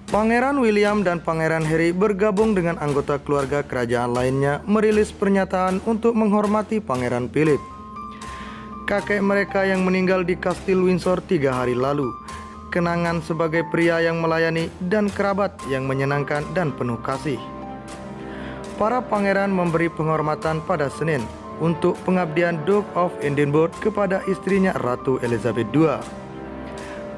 Pangeran William dan Pangeran Harry bergabung dengan anggota keluarga kerajaan lainnya merilis pernyataan untuk menghormati Pangeran Philip, kakek mereka yang meninggal di Kastil Windsor 3 hari lalu. Kenangan sebagai pria yang melayani dan kerabat yang menyenangkan dan penuh kasih. Para pangeran memberi penghormatan pada Senin untuk pengabdian Duke of Edinburgh kepada istrinya Ratu Elizabeth II.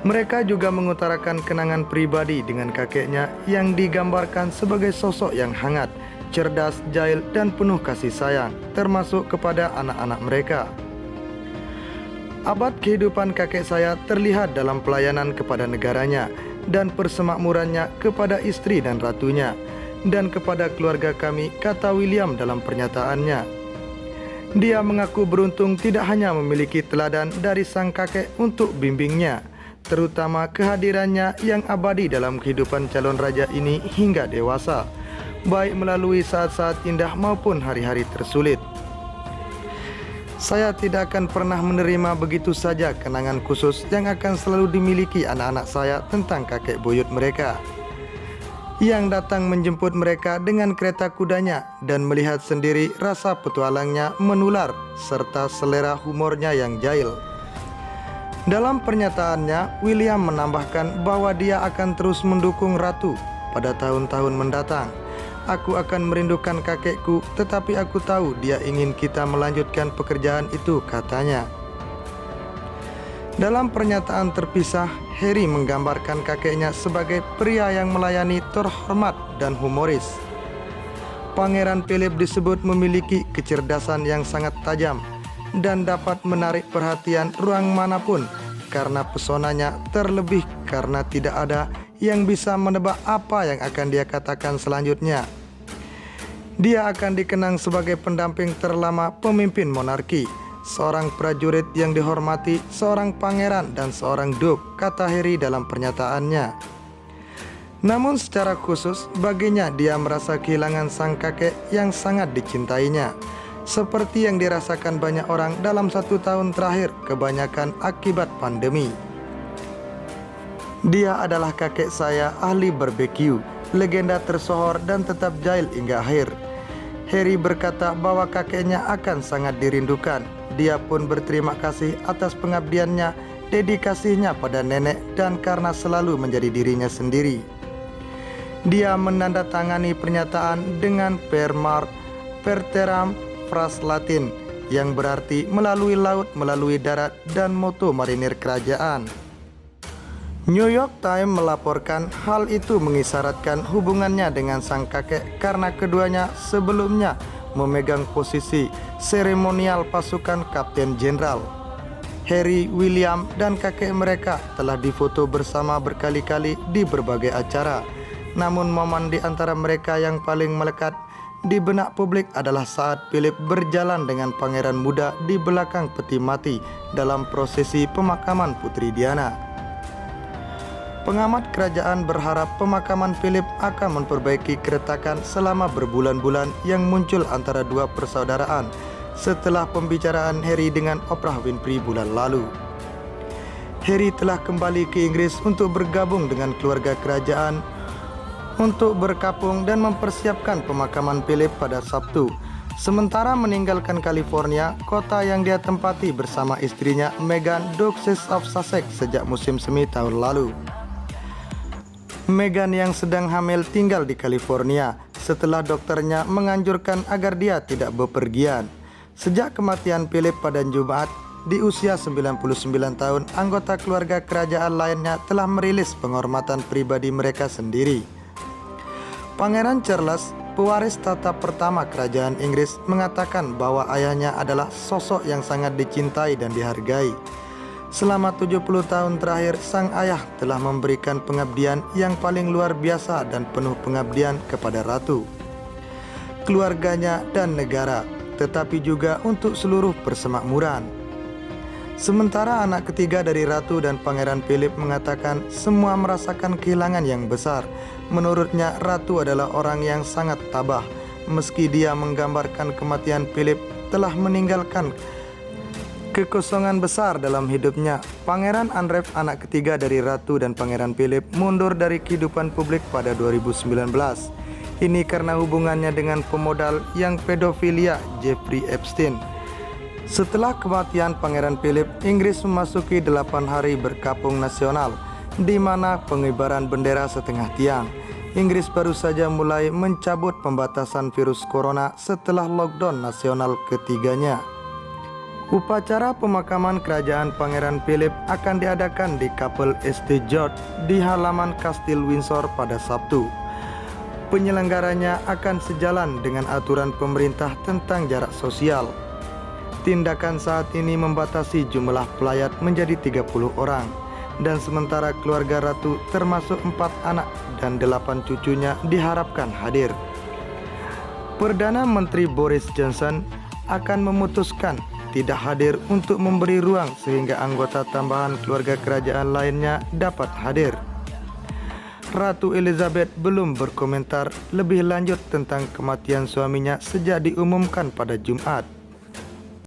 Mereka juga mengutarakan kenangan pribadi dengan kakeknya yang digambarkan sebagai sosok yang hangat, cerdas, jahil, dan penuh kasih sayang, termasuk kepada anak-anak mereka. Abad kehidupan kakek saya terlihat dalam pelayanan kepada negaranya dan persemakmurannya kepada istri dan ratunya, dan kepada keluarga kami, kata William dalam pernyataannya. Dia mengaku beruntung tidak hanya memiliki teladan dari sang kakek untuk bimbingnya, terutama kehadirannya yang abadi dalam kehidupan calon raja ini hingga dewasa, baik melalui saat-saat indah maupun hari-hari tersulit. Saya tidak akan pernah menerima begitu saja kenangan khusus yang akan selalu dimiliki anak-anak saya tentang kakek buyut mereka, yang datang menjemput mereka dengan kereta kudanya dan melihat sendiri rasa petualangnya menular serta selera humornya yang jahil. Dalam pernyataannya, William menambahkan bahwa dia akan terus mendukung Ratu pada tahun-tahun mendatang. Aku akan merindukan kakekku, tetapi aku tahu dia ingin kita melanjutkan pekerjaan itu, katanya. Dalam pernyataan terpisah, Harry menggambarkan kakeknya sebagai pria yang melayani, terhormat, dan humoris. Pangeran Philip disebut memiliki kecerdasan yang sangat tajam dan dapat menarik perhatian ruang manapun karena pesonanya, terlebih karena tidak ada yang bisa menebak apa yang akan dia katakan selanjutnya. Dia akan dikenang sebagai pendamping terlama pemimpin monarki, seorang prajurit yang dihormati, seorang pangeran, dan seorang duke, kata Harry dalam pernyataannya. Namun secara khusus, baginya dia merasa kehilangan sang kakek yang sangat dicintainya, seperti yang dirasakan banyak orang dalam 1 tahun terakhir, kebanyakan akibat pandemi. Dia adalah kakek saya, ahli barbeque, legenda tersohor dan tetap jahil hingga akhir. Harry berkata bahwa kakeknya akan sangat dirindukan. Dia pun berterima kasih atas pengabdiannya, dedikasinya pada nenek, dan karena selalu menjadi dirinya sendiri. Dia menandatangani pernyataan dengan Perteram, frase Latin yang berarti melalui laut, melalui darat, dan moto marinir kerajaan. New York Times melaporkan hal itu mengisyaratkan hubungannya dengan sang kakek karena keduanya sebelumnya memegang posisi seremonial pasukan Kapten Jenderal. Harry, William, dan kakek mereka telah difoto bersama berkali-kali di berbagai acara. Namun momen di antara mereka yang paling melekat di benak publik adalah saat Philip berjalan dengan pangeran muda di belakang peti mati dalam prosesi pemakaman Putri Diana. Pengamat kerajaan berharap pemakaman Philip akan memperbaiki keretakan selama berbulan-bulan yang muncul antara dua persaudaraan setelah pembicaraan Harry dengan Oprah Winfrey bulan lalu. Harry telah kembali ke Inggris untuk bergabung dengan keluarga kerajaan untuk berkapung dan mempersiapkan pemakaman Philip pada Sabtu, sementara meninggalkan California, kota yang dia tempati bersama istrinya Meghan, Duchess of Sussex sejak musim semi tahun lalu. Meghan yang sedang hamil tinggal di California setelah dokternya menganjurkan agar dia tidak bepergian. Sejak kematian Philip pada Jumat, di usia 99 tahun, anggota keluarga kerajaan lainnya telah merilis penghormatan pribadi mereka sendiri. Pangeran Charles, pewaris tata pertama kerajaan Inggris, mengatakan bahwa ayahnya adalah sosok yang sangat dicintai dan dihargai. Selama 70 tahun terakhir, sang ayah telah memberikan pengabdian yang paling luar biasa dan penuh pengabdian kepada ratu, keluarganya, dan negara, tetapi juga untuk seluruh persemakmuran. Sementara anak ketiga dari Ratu dan Pangeran Philip mengatakan semua merasakan kehilangan yang besar. Menurutnya, Ratu adalah orang yang sangat tabah. Meski dia menggambarkan kematian Philip telah meninggalkan Kekosongan besar dalam hidupnya, Pangeran Andrew, anak ketiga dari Ratu dan Pangeran Philip, mundur dari kehidupan publik pada 2019. Ini karena hubungannya dengan pemodal yang pedofilia Jeffrey Epstein. Setelah kematian Pangeran Philip, Inggris memasuki 8 hari berkabung nasional, di mana pengibaran bendera setengah tiang. Inggris baru saja mulai mencabut pembatasan virus corona setelah lockdown nasional ketiganya. Upacara pemakaman kerajaan Pangeran Philip akan diadakan di Kapel St. George di halaman Kastil Windsor pada Sabtu. Penyelenggaranya akan sejalan dengan aturan pemerintah tentang jarak sosial. Tindakan saat ini membatasi jumlah pelayat menjadi 30 orang, dan sementara keluarga Ratu termasuk 4 anak dan 8 cucunya diharapkan hadir. Perdana Menteri Boris Johnson akan memutuskan tidak hadir untuk memberi ruang sehingga anggota tambahan keluarga kerajaan lainnya dapat hadir. Ratu Elizabeth belum berkomentar lebih lanjut tentang kematian suaminya sejak diumumkan pada Jumat.